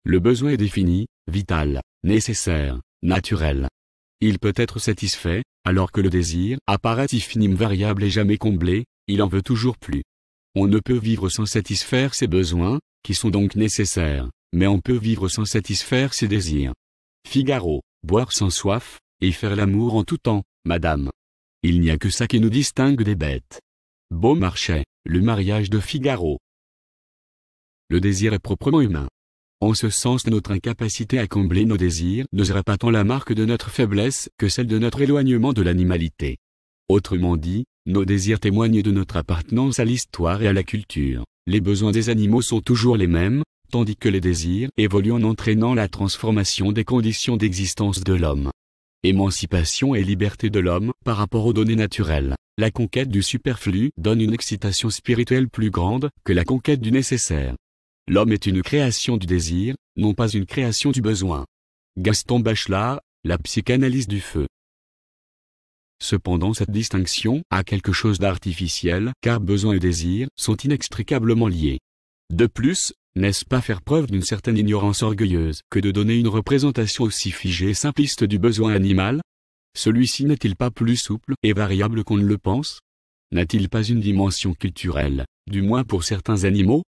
Le besoin est défini, vital, nécessaire, naturel. Il peut être satisfait, alors que le désir, apparatif infime variable et jamais comblé, il en veut toujours plus. On ne peut vivre sans satisfaire ses besoins, qui sont donc nécessaires, mais on peut vivre sans satisfaire ses désirs. Figaro, boire sans soif, et faire l'amour en tout temps, madame. Il n'y a que ça qui nous distingue des bêtes. Beaumarchais, le mariage de Figaro. Le désir est proprement humain. En ce sens, notre incapacité à combler nos désirs ne serait pas tant la marque de notre faiblesse que celle de notre éloignement de l'animalité. Autrement dit, nos désirs témoignent de notre appartenance à l'histoire et à la culture. Les besoins des animaux sont toujours les mêmes, tandis que les désirs évoluent en entraînant la transformation des conditions d'existence de l'homme. Émancipation et liberté de l'homme par rapport aux données naturelles. La conquête du superflu donne une excitation spirituelle plus grande que la conquête du nécessaire. L'homme est une création du désir, non pas une création du besoin. Gaston Bachelard, La psychanalyse du feu. Cependant, cette distinction a quelque chose d'artificiel, car besoin et désir sont inextricablement liés. De plus, n'est-ce pas faire preuve d'une certaine ignorance orgueilleuse que de donner une représentation aussi figée et simpliste du besoin animal? Celui-ci n'est-il pas plus souple et variable qu'on ne le pense? N'a-t-il pas une dimension culturelle, du moins pour certains animaux?